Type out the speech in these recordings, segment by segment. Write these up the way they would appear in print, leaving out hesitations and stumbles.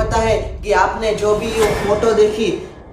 पता है कि आपने जो भी ये फोटो देखी,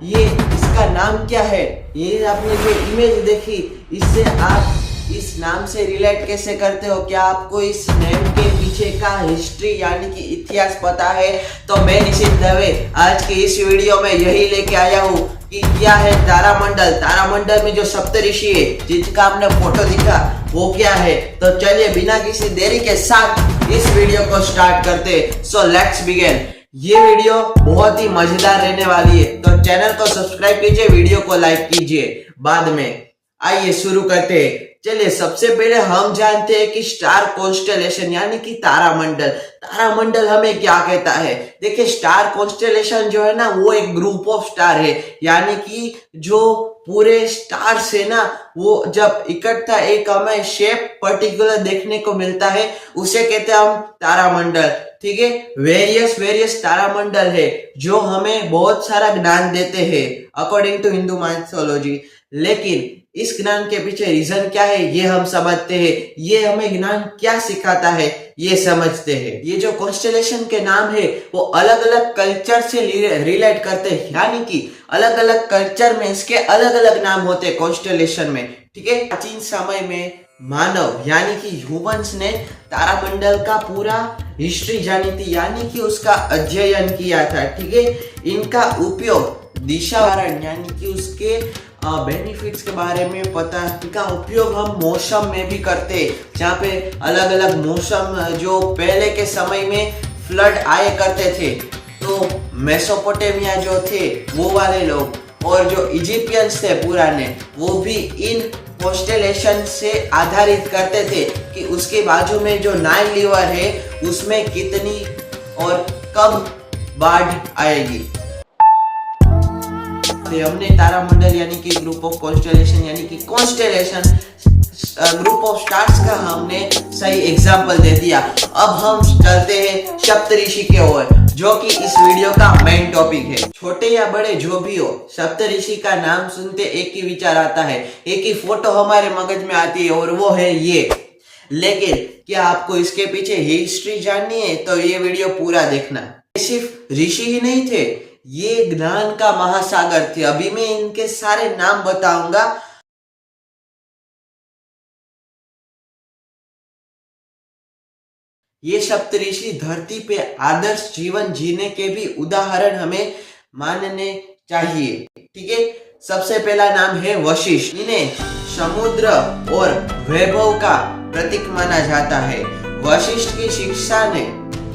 ये इसका नाम क्या है? ये आपने जो इमेज देखी, इससे आप इस नाम से रिलेट कैसे करते हो? क्या आपको इस नेम के पीछे का हिस्ट्री यानी कि इतिहास पता है? तो मैं निशित दवे आज की इस वीडियो में यही लेके आया हूँ कि क्या है तारामंडल। तारामंडल में जो सप्तऋषि है जिसका हमने फोटो दिखा, वो क्या है? तो चलिए बिना किसी देरी के साथ इस वीडियो को स्टार्ट करते। So let's begin. ये वीडियो बहुत ही मजेदार रहने वाली है, तो चैनल को सब्सक्राइब कीजिए, वीडियो को लाइक कीजिए बाद में। आइए शुरू करते हैं। चलिए सबसे पहले हम जानते हैं कि स्टार कॉन्स्टेलेशन यानी कि तारामंडल। तारामंडल हमें क्या कहता है? देखिए, स्टार कॉन्स्टेलेशन जो है ना, वो एक ग्रुप ऑफ स्टार है, यानी कि जो पूरे स्टार्स है ना, वो जब इकट्ठा एक हमें शेप पर्टिकुलर देखने को मिलता है, उसे कहते हैं हम तारामंडल। ठीक है, वेरियस तारामंडल है जो हमें बहुत सारा ज्ञान देते हैं अकॉर्डिंग टू हिंदू माइथोलॉजी। लेकिन इस ज्ञान के पीछे रीजन क्या है, ये हम समझते हैं। ये हमें ज्ञान क्या सिखाता है, ये समझते हैं। ये जो कॉन्स्टेलेशन के नाम है, वो अलग अलग कल्चर से रिलेट करते हैं, यानी कि अलग अलग कल्चर में इसके अलग अलग नाम होते हैं कॉन्स्टेलेशन में। ठीक है, प्राचीन समय में मानव यानी कि ह्यूमंस ने तारामंडल का पूरा हिस्ट्री जानी थी, यानी कि उसका अध्ययन किया था। ठीक है, इनका उपयोग दिशावारण यानी कि उसके बेनिफिट्स के बारे में पता, इनका उपयोग हम मौसम में भी करते हैं, जहाँ पे अलग अलग मौसम जो पहले के समय में फ्लड आए करते थे, तो मेसोपोटामिया जो थे वो वाले लोग और जो इजिप्शियंस थे पुराने, वो भी इन कॉन्स्टेलेशन से आधारित करते थे कि उसके बाजू में जो नाइल रिवर है उसमें कितनी और कब बाढ़ आएगी। हमने तारामंडल यानी कि ग्रुप ऑफ कॉन्स्टेलेशन यानी कि कॉन्स्टेलेशन ग्रुप ऑफ स्टार्स का हमने सही एग्जांपल दे दिया। अब हम चलते हैं सप्तऋषि के ओर, जो कि इस वीडियो का मेन टॉपिक है। छोटे या बड़े जो भी हो, सप्तऋषि का नाम सुनते एक ही विचार आता है, एक ही फोटो हमारे मगज में आती है, और वो है ये। लेकिन क्या आपको इसके पीछे हिस्ट्री जाननी है तो ये वीडियो पूरा देखना। सिर्फ ऋषि ही नहीं थे, ये ज्ञान का महासागर थे। अभी मैं इनके सारे नाम बताऊंगा। ये सप्तऋषि धरती पे आदर्श जीवन जीने के भी उदाहरण हमें मानने चाहिए। ठीक है, सबसे पहला नाम है वशिष्ठ। इन्हें समुद्र और वैभव का प्रतीक माना जाता है। वशिष्ठ की शिक्षा ने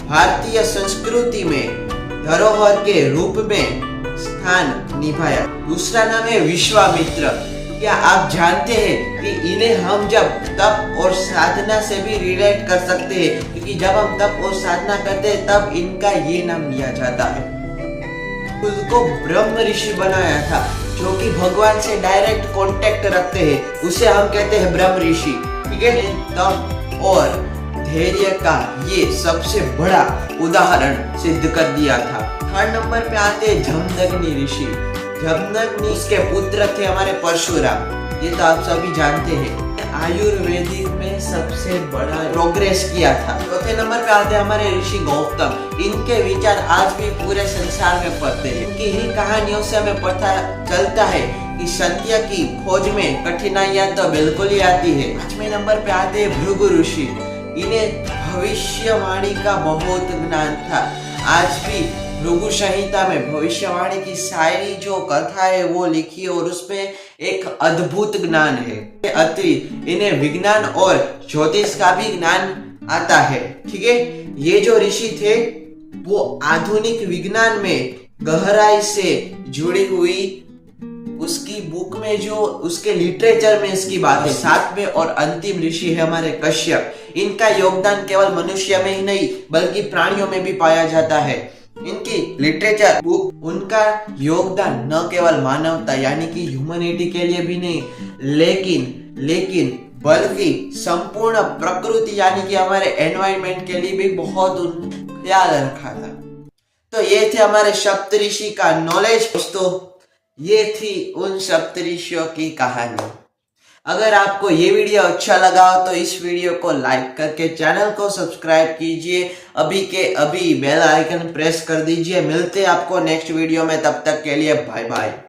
भारतीय संस्कृति में धरोहर के रूप में स्थान निभाया। दूसरा नाम है विश्वामित्र। क्या आप जानते हैं कि इन्हें हम जब तप और साधना से भी रिलेट कर सकते हैं, क्योंकि जब हम तप और साधना करते हैं तब इनका ये नाम लिया जाता है। खुद को ब्रह्म ऋषि बनाया था, जो कि भगवान से डायरेक्ट कांटेक्ट रखते हैं, उसे हम कहते हैं ब्रह्म ऋषि। ठीक है, तप और धैर्य का ये सबसे बड़ा उदाहरण सिद्ध कर दिया था। थर्ड नंबर पे आते हैं जमदग्नि ऋषि। जमदग्नि उसके पुत्र थे हमारे परशुराम, ये तो आप सभी जानते हैं। आयुर्वेदिक में सबसे बड़ा प्रोग्रेस किया था। चौथे नंबर पे आते हैं हमारे ऋषि गौतम। इनके विचार आज भी पूरे संसार में पढ़ते हैं। इनकी ही कहानियों से हमें पता चलता है कि सत्य की खोज में कठिनाइयां तो बिल्कुल ही आती है। पांचवें नंबर पे आते हैं भृगु ऋषि। इन्हें भविष्यवाणी का बहुत ज्ञान था। आज भी भृगु संहिता में भविष्यवाणी की सारी जो कथा है वो लिखी, और उसमें एक अद्भुत ज्ञान है। अतिरिक्त इन्हें विज्ञान और ज्योतिष का भी ज्ञान आता है। ठीक है, ये जो ऋषि थे वो आधुनिक विज्ञान में गहराई से जुड़ी हुई, उसकी बुक में जो उसके लिटरेचर में इसकी बात है। सातवें और अंतिम ऋषि है हमारे कश्यप। इनका योगदान केवल मनुष्य में ही नहीं बल्कि प्राणियों में भी पाया जाता है। इनकी लिटरेचर बुक, उनका योगदान न केवल मानवता यानी कि ह्यूमैनिटी के लिए भी नहीं, लेकिन बल्कि संपूर्ण प्रकृति यानी कि हमारे एनवायरनमेंट के लिए भी बहुत ख्याल रखा था। तो ये थे हमारे सप्तऋषि का नॉलेज। दोस्तों, ये थी उन सप्तऋषियों की कहानी। अगर आपको ये वीडियो अच्छा लगा हो तो इस वीडियो को लाइक करके चैनल को सब्सक्राइब कीजिए। अभी के अभी बेल आइकन प्रेस कर दीजिए। मिलते हैं आपको नेक्स्ट वीडियो में, तब तक के लिए बाय बाय।